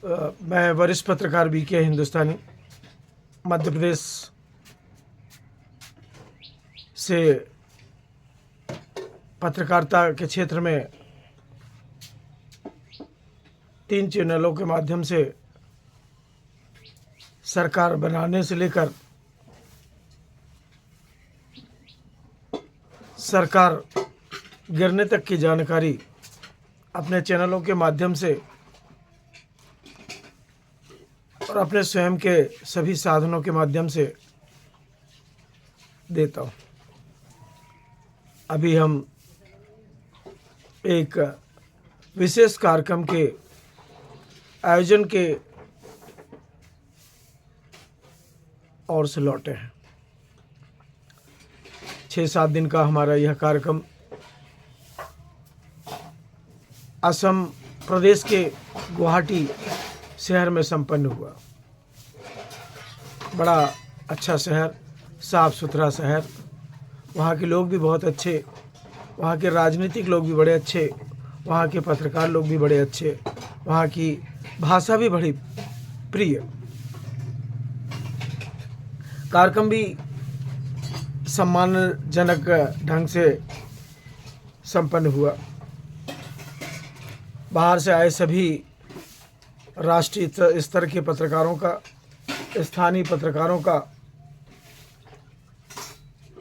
मैं वरिष्ठ पत्रकार बीके हिंदुस्तानी मध्य प्रदेश से पत्रकारिता के क्षेत्र में 3 चैनलों के माध्यम से सरकार बनाने से लेकर सरकार गिरने तक की जानकारी अपने चैनलों के माध्यम से और अपने स्वयं के सभी साधनों के माध्यम से देता हूँ। अभी हम एक विशेष कार्यक्रम के आयोजन के ओर से लौटे हैं। 6-7 दिन का हमारा यह कार्यक्रम असम प्रदेश के गुवाहाटी शहर में संपन्न हुआ। बड़ा अच्छा शहर, साफ सुथरा शहर, वहाँ के लोग भी बहुत अच्छे, वहाँ के राजनीतिक लोग भी बड़े अच्छे, वहाँ के पत्रकार लोग भी बड़े अच्छे, वहाँ की भाषा भी बड़ी प्रिय। कार्यक्रम भी सम्मानजनक ढंग से संपन्न हुआ। बाहर से आए सभी राष्ट्रीय स्तर के पत्रकारों का, स्थानीय पत्रकारों का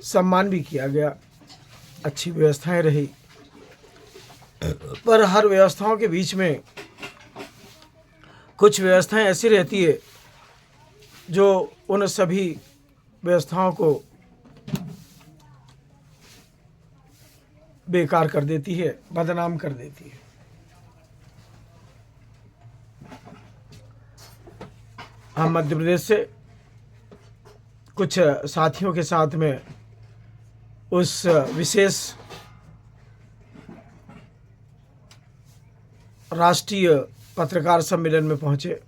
सम्मान भी किया गया। अच्छी व्यवस्थाएं रही, पर हर व्यवस्थाओं के बीच में कुछ व्यवस्थाएं ऐसी रहती है जो उन सभी व्यवस्थाओं को बेकार कर देती है, बदनाम कर देती है। हम मध्य प्रदेश से कुछ साथियों के साथ में उस विशेष राष्ट्रीय पत्रकार सम्मेलन में पहुंचे।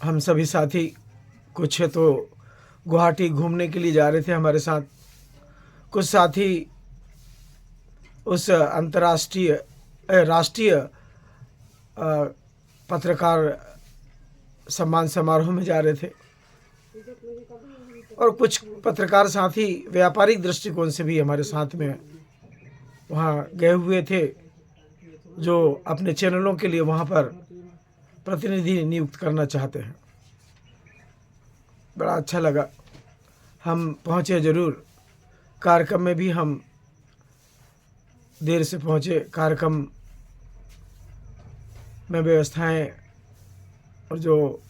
हम सभी साथी कुछ तो गुवाहाटी घूमने के लिए जा रहे थे हमारे साथ, कुछ साथी उस राष्ट्रीय पत्रकार सम्मान समारोह में जा रहे थे, और कुछ पत्रकार साथी व्यापारिक दृष्टिकोण से भी हमारे साथ में वहाँ गए हुए थे, जो अपने चैनलों के लिए वहाँ पर प्रतिनिधि नियुक्त करना चाहते हैं। बड़ा अच्छा लगा। हम पहुँचे ज़रूर, कार्यक्रम में भी हम देर से पहुँचे। कार्यक्रम में व्यवस्थाएं और जो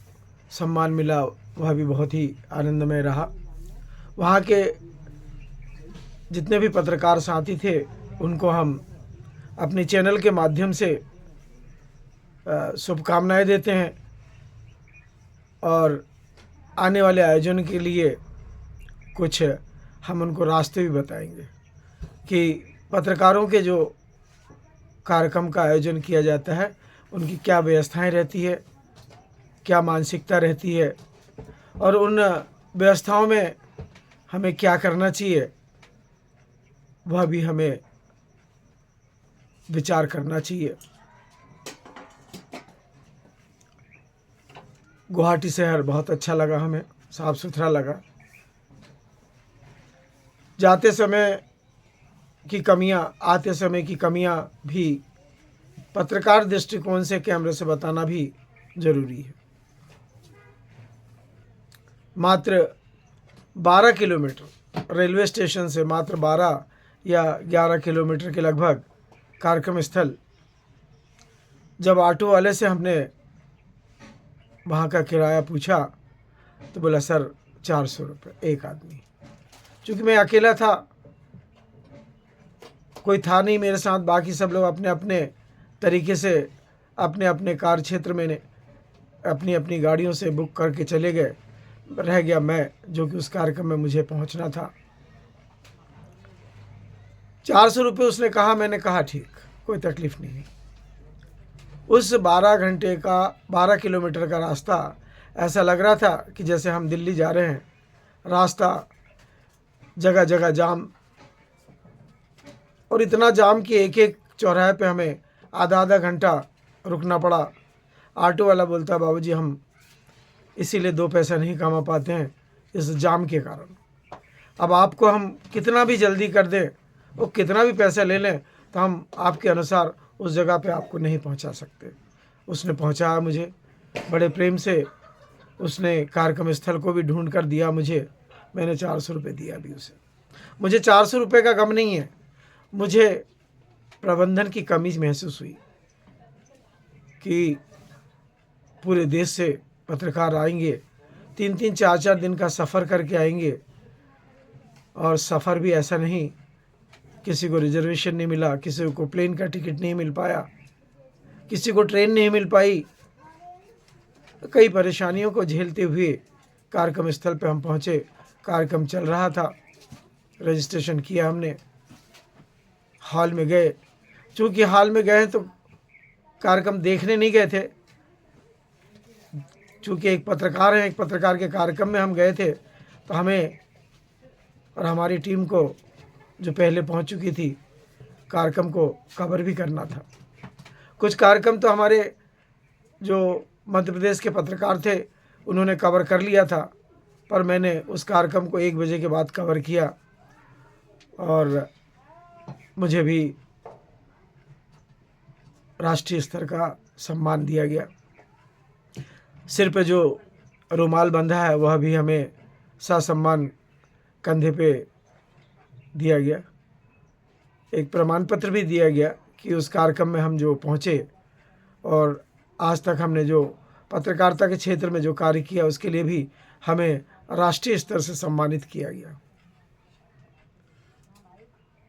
सम्मान मिला वह भी बहुत ही आनंदमय रहा। वहाँ के जितने भी पत्रकार साथी थे उनको हम अपने चैनल के माध्यम से शुभकामनाएं देते हैं, और आने वाले आयोजन के लिए कुछ हम उनको रास्ते भी बताएंगे कि पत्रकारों के जो कार्यक्रम का आयोजन किया जाता है उनकी क्या व्यवस्थाएं रहती है, क्या मानसिकता रहती है, और उन व्यवस्थाओं में हमें क्या करना चाहिए वह भी हमें विचार करना चाहिए। गुवाहाटी शहर बहुत अच्छा लगा, हमें साफ सुथरा लगा। जाते समय की कमियां, आते समय की कमियां भी पत्रकार दृष्टिकोण से कैमरे से बताना भी जरूरी है। मात्र 12 किलोमीटर रेलवे स्टेशन से, मात्र 12 या 11 किलोमीटर के लगभग कार्यक्रम स्थल। जब ऑटो वाले से हमने वहाँ का किराया पूछा तो बोला सर 400 रुपये एक आदमी। चूँकि मैं अकेला था, कोई था नहीं मेरे साथ, बाकी सब लोग अपने अपने तरीके से अपने अपने कार्य क्षेत्र में अपनी अपनी गाड़ियों से बुक करके चले गए। रह गया मैं, जो कि उस कार्यक्रम में मुझे पहुंचना था। 400 रुपये उसने कहा, मैंने कहा ठीक, कोई तकलीफ़ नहीं। उस 12 किलोमीटर का रास्ता ऐसा लग रहा था कि जैसे हम दिल्ली जा रहे हैं। रास्ता जगह जगह जाम, और इतना जाम कि एक एक चौराहे पे हमें आधा आधा घंटा रुकना पड़ा। ऑटो वाला बोलता, बाबूजी हम इसीलिए 2 पैसा नहीं कमा पाते हैं इस जाम के कारण। अब आपको हम कितना भी जल्दी कर दें और कितना भी पैसा ले लें तो हम आपके अनुसार उस जगह पे आपको नहीं पहुंचा सकते। उसने पहुंचाया मुझे बड़े प्रेम से। उसने कार्यक्रम स्थल को भी ढूंढ कर दिया मुझे। मैंने 400 रुपये दिया अभी उसे। मुझे 400 रुपये का गम नहीं है, मुझे प्रबंधन की कमी महसूस हुई कि पूरे देश से पत्रकार आएंगे, 3-3 4-4 दिन का सफ़र करके आएंगे, और सफ़र भी ऐसा नहीं, किसी को रिजर्वेशन नहीं मिला, किसी को प्लेन का टिकट नहीं मिल पाया, किसी को ट्रेन नहीं मिल पाई। कई परेशानियों को झेलते हुए कार्यक्रम स्थल पर हम पहुँचे। कार्यक्रम चल रहा था, रजिस्ट्रेशन किया हमने, हॉल में गए। चूँकि हॉल में गए तो कार्यक्रम देखने नहीं गए थे, चूँकि एक पत्रकार हैं, एक पत्रकार के कार्यक्रम में हम गए थे, तो हमें और हमारी टीम को जो पहले पहुंच चुकी थी कार्यक्रम को कवर भी करना था। कुछ कार्यक्रम तो हमारे जो मध्य प्रदेश के पत्रकार थे उन्होंने कवर कर लिया था, पर मैंने उस कार्यक्रम को 1 बजे के बाद कवर किया और मुझे भी राष्ट्रीय स्तर का सम्मान दिया गया। सिर पे जो रुमाल बंधा है वह भी हमें ससम्मान कंधे पे दिया गया। एक प्रमाण पत्र भी दिया गया कि उस कार्यक्रम में हम जो पहुँचे और आज तक हमने जो पत्रकारिता के क्षेत्र में जो कार्य किया उसके लिए भी हमें राष्ट्रीय स्तर से सम्मानित किया गया।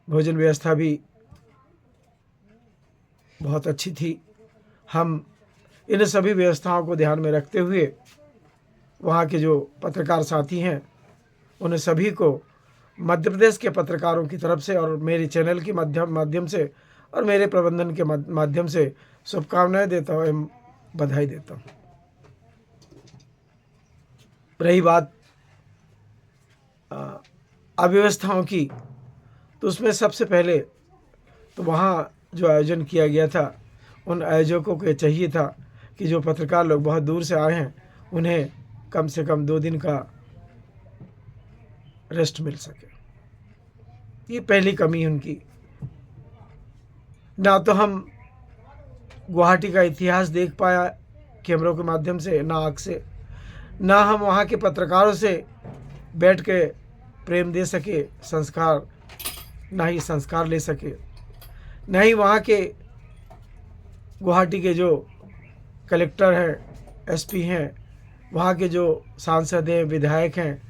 भोजन व्यवस्था भी बहुत अच्छी थी। हम इन सभी व्यवस्थाओं को ध्यान में रखते हुए वहाँ के जो पत्रकार साथी हैं उन्हें सभी को मध्य प्रदेश के पत्रकारों की तरफ से और मेरे चैनल के माध्यम से और मेरे प्रबंधन के माध्यम से शुभकामनाएं देता हूँ एवं बधाई देता हूँ। रही बात अव्यवस्थाओं की, तो उसमें सबसे पहले तो वहाँ जो आयोजन किया गया था उन आयोजकों को चाहिए था कि जो पत्रकार लोग बहुत दूर से आए हैं उन्हें कम से कम 2 दिन का रेस्ट मिल सके। ये पहली कमी उनकी। ना तो हम गुवाहाटी का इतिहास देख पाया कैमरों के माध्यम से, ना आँख से, ना हम वहाँ के पत्रकारों से बैठ के प्रेम दे सके, संस्कार ना ही संस्कार ले सके, ना ही वहाँ के गुवाहाटी के जो कलेक्टर हैं, एसपी हैं, वहाँ के जो सांसद हैं, विधायक हैं,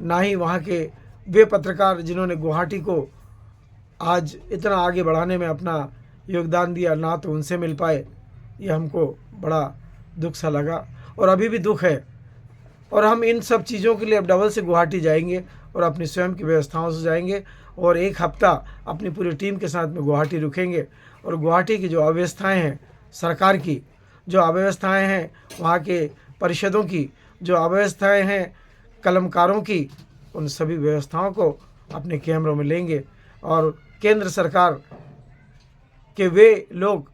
ना ही वहाँ के वे पत्रकार जिन्होंने गुवाहाटी को आज इतना आगे बढ़ाने में अपना योगदान दिया, ना तो उनसे मिल पाए। ये हमको बड़ा दुख सा लगा और अभी भी दुख है। और हम इन सब चीज़ों के लिए अब डबल से गुवाहाटी जाएंगे और अपनी स्वयं की व्यवस्थाओं से जाएंगे और 1 हफ्ता अपनी पूरी टीम के साथ में गुवाहाटी रुकेंगे। और गुवाहाटी की जो अव्यवस्थाएँ हैं, सरकार की जो अव्यवस्थाएँ हैं, वहाँ के परिषदों की जो अव्यवस्थाएँ हैं, कलमकारों की, उन सभी व्यवस्थाओं को अपने कैमरों में लेंगे और केंद्र सरकार के वे लोग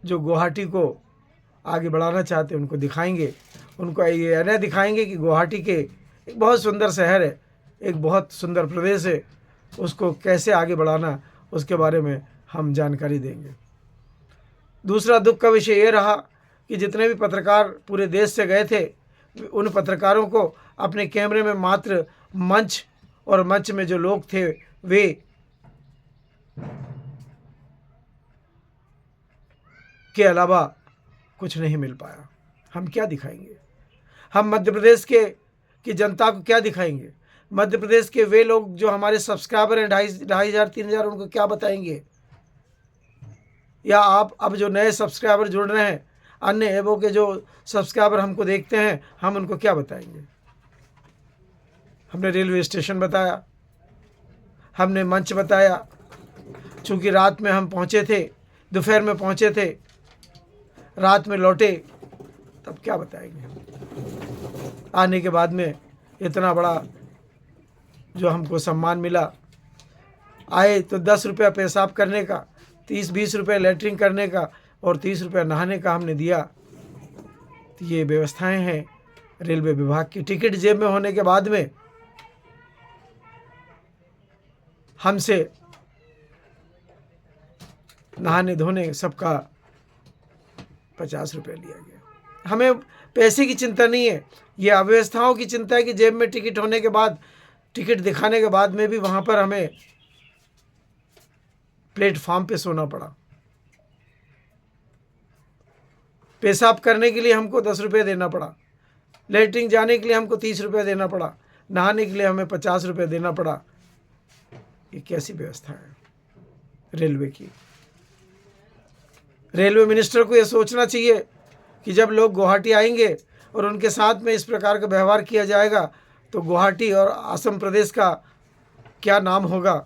जो गुवाहाटी को आगे बढ़ाना चाहते हैं उनको दिखाएंगे। उनको ये न दिखाएंगे कि गुवाहाटी के एक बहुत सुंदर शहर है, एक बहुत सुंदर प्रदेश है, उसको कैसे आगे बढ़ाना उसके बारे में हम जानकारी देंगे। दूसरा दुख का विषय ये रहा कि जितने भी पत्रकार पूरे देश से गए थे उन पत्रकारों को अपने कैमरे में मात्र मंच और मंच में जो लोग थे वे के अलावा कुछ नहीं मिल पाया। हम क्या दिखाएंगे? हम मध्य प्रदेश की जनता को क्या दिखाएंगे? मध्य प्रदेश के वे लोग जो हमारे सब्सक्राइबर हैं 2,500-3,000 उनको क्या बताएंगे? या आप अब जो नए सब्सक्राइबर जुड़ रहे हैं, अन्य ऐपों के जो सब्सक्राइबर हमको देखते हैं, हम उनको क्या बताएंगे? हमने रेलवे स्टेशन बताया, हमने मंच बताया। चूँकि रात में हम पहुँचे थे, दोपहर में पहुँचे थे, रात में लौटे, तब क्या बताएंगे? आने के बाद में इतना बड़ा जो हमको सम्मान मिला, आए तो 10 रुपया पेशाब करने का, 30-20 रुपये लेटरिन करने का और 30 रुपया नहाने का हमने दिया। तो ये व्यवस्थाएं हैं रेलवे विभाग की। टिकट जेब में होने के बाद में हमसे नहाने धोने सबका 50 रुपये लिया गया। हमें पैसे की चिंता नहीं है, ये अव्यवस्थाओं की चिंता है कि जेब में टिकट होने के बाद, टिकट दिखाने के बाद में भी वहाँ पर हमें प्लेटफॉर्म पे सोना पड़ा। पेशाब करने के लिए हमको 10 रुपये देना पड़ा, लेटरिन जाने के लिए हमको 30 रुपये देना पड़ा, नहाने के लिए हमें 50 रुपये देना पड़ा। ये कैसी व्यवस्था है रेलवे की? रेलवे मिनिस्टर को ये सोचना चाहिए कि जब लोग गुवाहाटी आएंगे और उनके साथ में इस प्रकार का व्यवहार किया जाएगा तो गुवाहाटी और असम प्रदेश का क्या नाम होगा।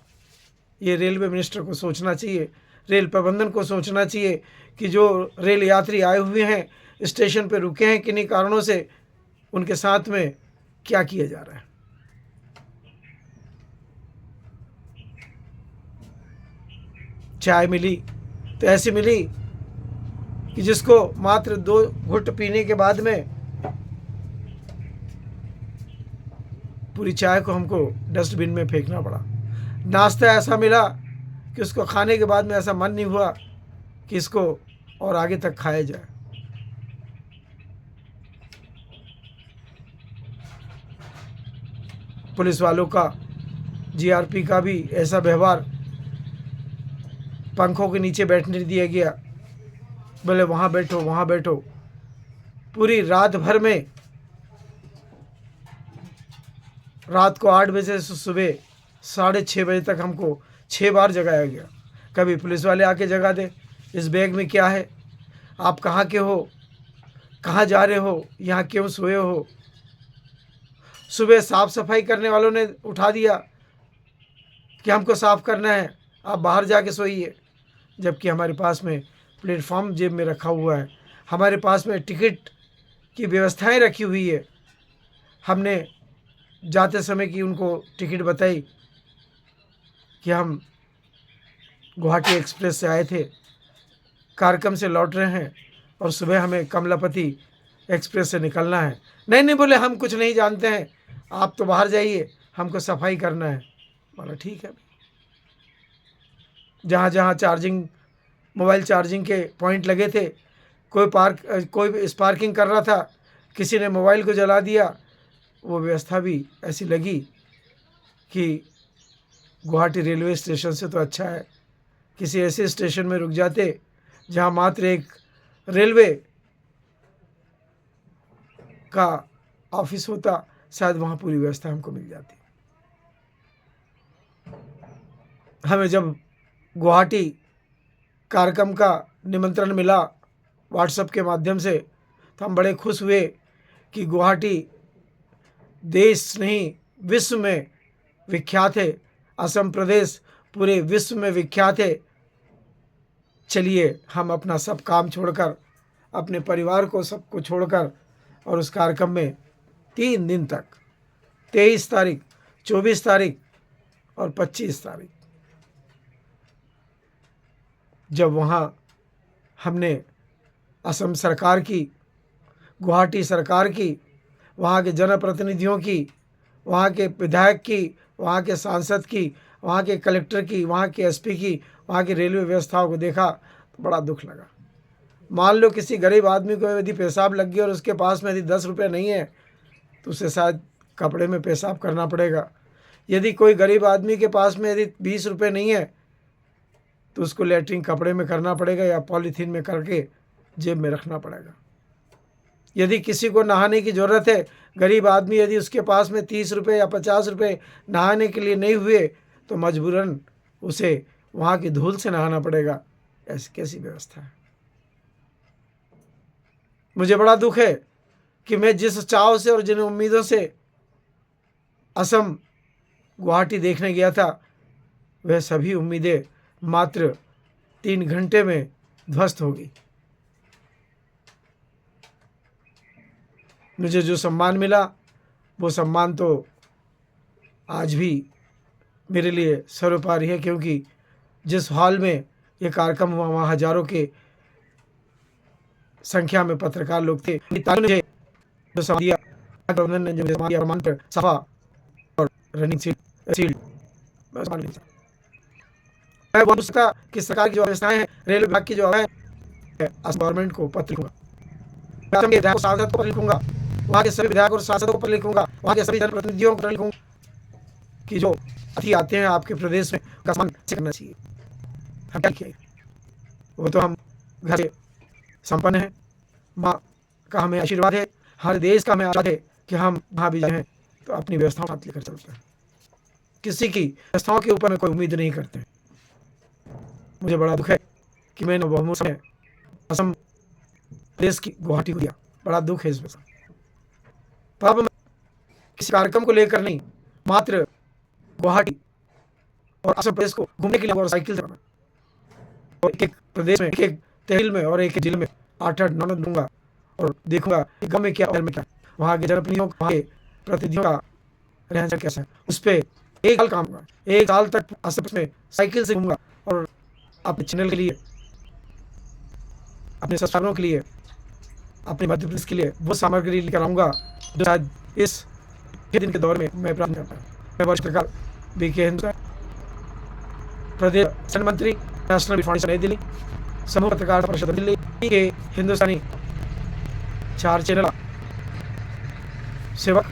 ये रेलवे मिनिस्टर को सोचना चाहिए, रेल प्रबंधन को सोचना चाहिए कि जो रेल यात्री आए हुए हैं, स्टेशन पर रुके हैं, किन्हीं कारणों से, उनके साथ में क्या किया जा रहा है। चाय मिली तो ऐसी मिली कि जिसको मात्र 2 घुट पीने के बाद में पूरी चाय को हमको डस्टबिन में फेंकना पड़ा। नाश्ता ऐसा मिला कि उसको खाने के बाद में ऐसा मन नहीं हुआ कि इसको और आगे तक खाया जाए। पुलिस वालों का, जीआरपी का भी ऐसा व्यवहार, पंखों के नीचे बैठने दिया गया, बोले वहाँ बैठो वहाँ बैठो। पूरी रात भर में, रात को 8 बजे से सुबह 6:30 बजे तक हमको 6 बार जगाया गया। कभी पुलिस वाले आके जगा दे, इस बैग में क्या है, आप कहाँ के हो, कहाँ जा रहे हो, यहाँ क्यों सोए हो। सुबह साफ़ सफाई करने वालों ने उठा दिया कि हमको साफ़ करना है, आप बाहर जाके सोइए, जबकि हमारे पास में प्लेटफॉर्म जेब में रखा हुआ है, हमारे पास में टिकट की व्यवस्थाएं रखी हुई है। हमने जाते समय की उनको टिकट बताई कि हम गुवाहाटी एक्सप्रेस से आए थे, कार्यक्रम से लौट रहे हैं और सुबह हमें कमलापति एक्सप्रेस से निकलना है। नहीं नहीं बोले, हम कुछ नहीं जानते हैं, आप तो बाहर जाइए, हमको सफाई करना है। बोला ठीक है। जहाँ जहाँ मोबाइल चार्जिंग के पॉइंट लगे थे, कोई स्पार्किंग कर रहा था, किसी ने मोबाइल को जला दिया। वो व्यवस्था भी ऐसी लगी कि गुवाहाटी रेलवे स्टेशन से तो अच्छा है किसी ऐसे स्टेशन में रुक जाते जहाँ मात्र एक रेलवे का ऑफिस होता, शायद वहाँ पूरी व्यवस्था हमको मिल जाती। हमें जब गुवाहाटी कार्यक्रम का निमंत्रण मिला व्हाट्सएप के माध्यम से, तो हम बड़े खुश हुए कि गुवाहाटी देश नहीं विश्व में विख्यात है, असम प्रदेश पूरे विश्व में विख्यात है। चलिए हम अपना सब काम छोड़कर, अपने परिवार को सबको छोड़कर, और उस कार्यक्रम में 3 दिन तक 23 तारीख, 24 तारीख और 25 तारीख, जब वहाँ हमने असम सरकार की, गुवाहाटी सरकार की, वहाँ के जनप्रतिनिधियों की, वहाँ के विधायक की, वहाँ के सांसद की, वहाँ के कलेक्टर की, वहाँ के एसपी की, वहाँ की रेलवे व्यवस्थाओं को देखा तो बड़ा दुख लगा। मान लो किसी गरीब आदमी को यदि पेशाब लग गया और उसके पास में यदि 10 रुपये नहीं है तो उसे शायद कपड़े में पेशाब करना पड़ेगा। यदि कोई गरीब आदमी के पास में यदि 20 रुपये नहीं है तो उसको लेटरिन कपड़े में करना पड़ेगा या पॉलीथीन में करके जेब में रखना पड़ेगा। यदि किसी को नहाने की ज़रूरत है, गरीब आदमी, यदि उसके पास में 30 रुपये या 50 रुपये नहाने के लिए नहीं हुए तो मजबूरन उसे वहाँ की धूल से नहाना पड़ेगा। ऐसी कैसी व्यवस्था है। मुझे बड़ा दुख है कि मैं जिस चाव से और जिन उम्मीदों से असम गुवाहाटी देखने गया था, वह सभी उम्मीदें मात्र 3 घंटे में ध्वस्त हो गई। मुझे जो सम्मान मिला वो सम्मान तो आज भी मेरे लिए सर्वोपरि है, क्योंकि जिस हॉल में ये कार्यक्रम हुआ वहाँ हजारों के संख्या में पत्रकार लोग थे। मुझे जो सम्मान दिया, प्रबंधन ने जो मुझे सम्मान दिया, प्रमाण पत्र, सफा और रनिंग शील्ड, मैं सम्मान नहीं चाहता। मैं बोल सकता कि सरकार की जो व्यवस्थाएं हैं, रेलवे विभाग की जो है, गवर्नमेंट को पत्र लिखूंगा, विधायक सांसद को पत्र लिखूंगा, वहाँ के सभी विधायक और सांसदों को पत्र लिखूंगा, वहाँ के सभी जनप्रतिनिधियों को पत्र लिखूंगा कि जो अतिथि आते हैं आपके प्रदेश में, उनका सम्मान कैसे करना चाहिए। हम क्या किए, वो तो हम घर से संपन्न हैं, माँ का हमें आशीर्वाद है, हर देश का हमें आशीर्वाद है कि हम वहाँ भी जाए हैं तो अपनी व्यवस्थाओं साथ लेकर चलते हैं। किसी की व्यवस्थाओं के ऊपर में कोई उम्मीद नहीं करते हैं। मुझे बड़ा दुख है कि मैंने बहुमत समय असम प्रदेश की गुवाहाटी को दिया, बड़ा दुख है इस वजह। तो अब मैं किसी कार्यक्रम को लेकर नहीं, मात्र गुवाहाटी और असम प्रदेश को घूमने के लिए और साइकिल से, और एक प्रदेश में, एक तहसील में और एक जिले में 8-8 9 दूंगा और देखूंगा कि गाँव में क्या और में क्या, वहाँ के जनप्रतिनिधियों, वहाँ के प्रतिनिधियों का रहन सहन कैसा है। उस पर 1 साल काम होगा, 1 साल तक असम में साइकिल से घूमूंगा और अपने चैनल के लिए, अपने सब्सक्राइबरों के लिए, अपने मध्य प्रदेश के लिए वो सामग्री लेकर आऊँगा जो शायद इस दिन के दौर में मैं प्राप्त करता हूँ। मैं वरिष्ठ पत्रकार BK हिंदुस्तान, प्रदेश संगठन मंत्री, नेशनल फाउंडेशन नई दिल्ली, समूह पत्रकार परिषद दिल्ली के हिंदुस्तानी 4 चैनल सेवक।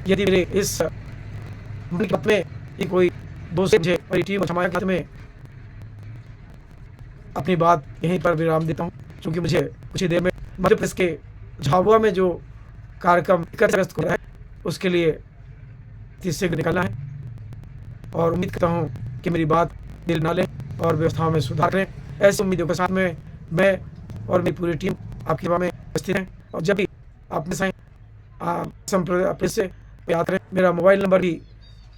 यदि मेरे इस बात में ये कोई दोस्त मुझे मेरी टीम और हमारे में अपनी बात यहीं पर विराम देता हूँ, क्योंकि मुझे कुछ ही देर में मध्य प्रदेश के झाबुआ में जो कार्यक्रम 31 अगस्त को है उसके लिए 30 से निकलना है, और उम्मीद करता हूँ कि मेरी बात दिल ना लें और व्यवस्थाओं में सुधार करें। ऐसी उम्मीदों के साथ में मैं और मेरी पूरी टीम आपकी सेवा में उपस्थित हैं, और जब भी अपने संप्रदाय से याद करें, मेरा मोबाइल नंबर भी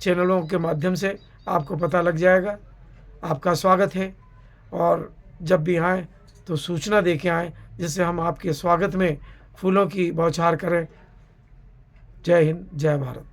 चैनलों के माध्यम से आपको पता लग जाएगा। आपका स्वागत है, और जब भी आएँ तो सूचना दे के आएँ, जिससे हम आपके स्वागत में फूलों की बौछार करें। जय हिंद, जय भारत।